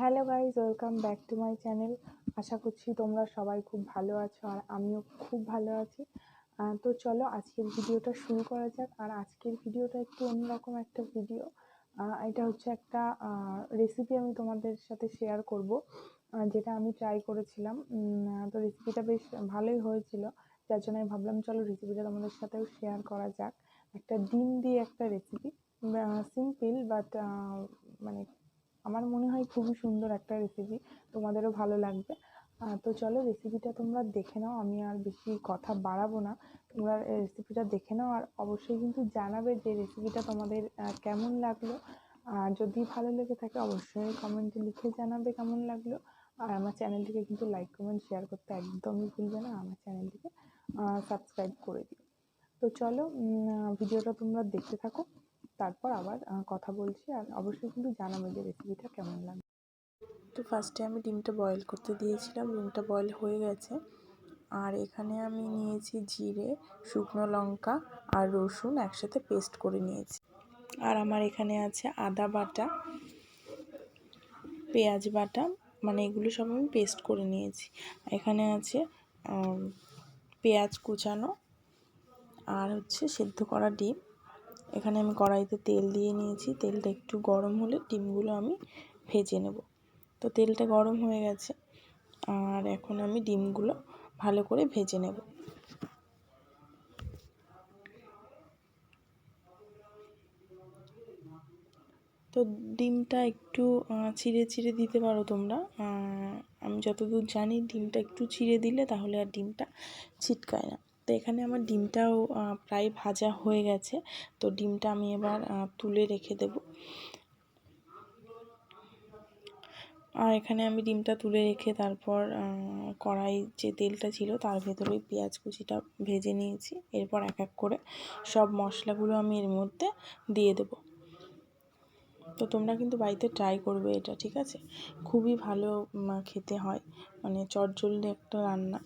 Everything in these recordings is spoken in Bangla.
Hello guys, welcome back to my channel. আশা করছি তোমরা সবাই খুব ভালো আছো আর আমিও খুব ভালো আছি। তো চলো আজকের ভিডিওটা শুরু করা যাক। আর আজকের ভিডিওটা একটু অন্যরকম একটা ভিডিও। এটা হচ্ছে একটা রেসিপি আমি তোমাদের সাথে শেয়ার করব, যেটা আমি ট্রাই করেছিলাম। তো রেসিপিটা বেশ ভালোই হয়েছিল, যার জন্য আমি ভাবলাম চলো রেসিপিটা তোমাদের সাথেও শেয়ার করা যাক। একটা ডিম দিয়ে একটা রেসিপি, সিম্পল বাট মানে আমার মনে হয় খুবই সুন্দর একটা রেসিপি, তোমাদেরও ভালো লাগবে। তো চলো রেসিপিটা তোমরা দেখে নাও, আমি আর বেশি কথা বাড়াবো না। তোমরা রেসিপিটা দেখে নাও আর অবশ্যই কিন্তু জানাবে যে রেসিপিটা তোমাদের কেমন লাগলো। আর যদি ভালো লেগে থাকে অবশ্যই কমেন্টে লিখে জানাবে কেমন লাগলো। আর আমার চ্যানেলটিকে কিন্তু লাইক কমেন্ট শেয়ার করতে একদমই ভুলবে না, আমার চ্যানেলটিকে সাবস্ক্রাইব করে দিও। তো চলো ভিডিওটা তোমরা দেখতে থাকো, তারপর আবার কথা বলছি। আর অবশ্যই কিন্তু জানাবে যে রেসিপিটা কেমন লাগে। তো ফার্স্টে আমি ডিমটা বয়েল করতে দিয়েছিলাম, ডিমটা বয়েল হয়ে গেছে। আর এখানে আমি নিয়েছি জিরে, শুকনো লঙ্কা আর রসুন একসাথে পেস্ট করে নিয়েছি। আর আমার এখানে আছে আদা বাটা, পেঁয়াজ বাটা, মানে এগুলো সব আমি পেস্ট করে নিয়েছি। এখানে আছে পেঁয়াজ কুচানো আর হচ্ছে সেদ্ধ করা ডিম। এখানে আমি কড়াইতে তেল দিয়ে নিয়েছি, তেলটা একটু গরম হলে ডিমগুলো আমি ভেজে নেব। তো তেলটা গরম হয়ে গেছে আর এখন আমি ডিমগুলো ভালো করে ভেজে নেব। তো ডিমটা একটু চিড়ে চিড়ে দিতে পারো তোমরা। আমি যতদূর জানি ডিমটা একটু চিড়ে দিলে তাহলে আর ডিমটা ছিটকায় না। তো এখানে আমার ডিমটাও প্রায় ভাজা হয়ে গেছে। তো ডিমটা আমি এবার তুলে রেখে দেব। আর এখানে আমি ডিমটা তুলে রেখে তারপর কড়াই যে তেলটা ছিল তার ভেতরে পেঁয়াজ কুচিটা ভেজে নিয়েছি। এরপর এক এক করে সব মশলাগুলো আমি এর মধ্যে দিয়ে দেব। তো তোমরা কিন্তু বাড়িতে ট্রাই করবে এটা, ঠিক আছে? খুবই ভালো খেতে হয়, মানে চটজলদি একটা রান্না।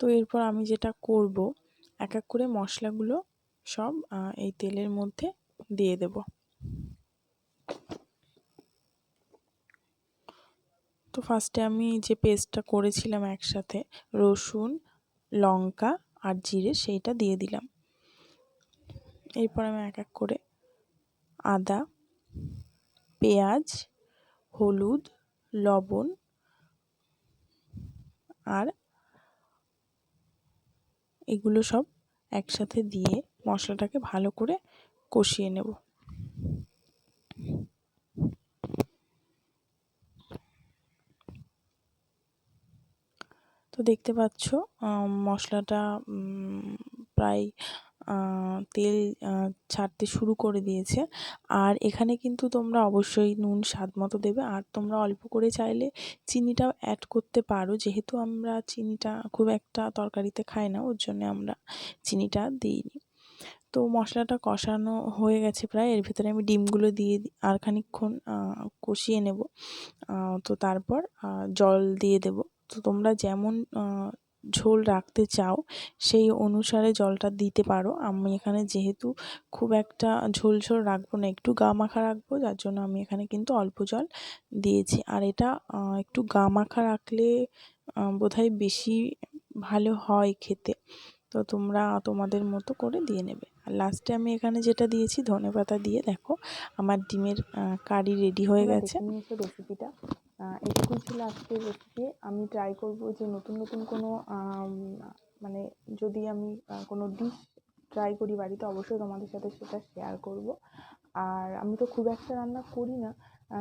তো এরপর আমি যেটা করব, এক এক করে মশলাগুলো সব এই তেলের মধ্যে দিয়ে দেব। তো ফার্স্টে আমি যে পেস্টটা করেছিলাম একসাথে, রসুন, লঙ্কা আর জিরে, সেইটা দিয়ে দিলাম। এরপর আমি এক এক করে আদা, পেঁয়াজ, হলুদ, লবণ আর এগুলো সব একসাথে দিয়ে মশলাটাকে ভালো করে কষিয়ে নেব। তো দেখতে পাচ্ছ মশলাটা প্রায় তেল ছাড়তে শুরু করে দিয়েছে। আর এখানে কিন্তু তোমরা অবশ্যই নুন স্বাদ মতো দেবে। আর তোমরা অল্প করে চাইলে চিনিটাও অ্যাড করতে পারো, যেহেতু আমরা চিনিটা খুব একটা তরকারিতে খাই না, ওর জন্য আমরা চিনিটা দিইনি। তো মশলাটা কষানো হয়ে গেছে প্রায়, এর ভিতরে আমি ডিমগুলো দিয়ে আর খানিকক্ষণ কষিয়ে নেব। তো তারপর জল দিয়ে দেব। তো তোমরা যেমন ঝোল রাখতে চাও সেই অনুসারে জলটা দিতে পারো। আমি এখানে যেহেতু খুব একটা ঝোল ঝোল রাখবো না, একটু গা মাখা রাখবো, যার জন্য আমি এখানে কিন্তু অল্প জল দিয়েছি। আর এটা একটু গা মাখা রাখলে বোধহয় বেশি ভালো হয় খেতে। তো তোমরা তোমাদের মতো করে দিয়ে নেবে। আর লাস্টে আমি এখানে যেটা দিয়েছি ধনেপাতা দিয়ে, দেখো আমার ডিমের কারি রেডি হয়ে গেছে। রেসিপিটা এটুকুই ছিল আজকের রেসিপি। আমি ট্রাই করব যে নতুন নতুন কোনো মানে যদি আমি কোনো ডিশ ট্রাই করি বাড়িতে, অবশ্যই তোমাদের সাথে সেটা শেয়ার করব। আর আমি তো খুব একটা রান্না করি না,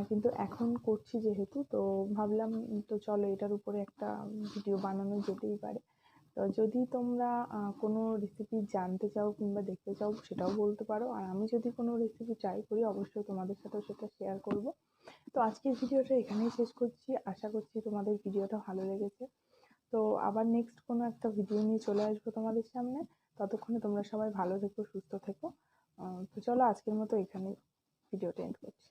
কিন্তু এখন করছি যেহেতু, তো ভাবলাম তো চলো এটার উপরে একটা ভিডিও বানানো যেতেই পারে। তো যদি তোমরা কোনো রেসিপি জানতে চাও কিংবা দেখতে চাও সেটাও বলতে পারো। আর আমি যদি কোনো রেসিপি ট্রাই করি অবশ্যই তোমাদের সাথেও সেটা শেয়ার করব। তো আজকের ভিডিওটা এখানেই শেষ করছি, আশা করছি তোমাদের ভিডিওটা ভালো লেগেছে। তো আবার নেক্সট কোনো একটা ভিডিও নিয়ে চলে আসবো তোমাদের সামনে। ততক্ষণে তোমরা সবাই ভালো থেকো, সুস্থ থেকো। তো চলো আজকের মতো এখানেই ভিডিওটা এন্ড করছি।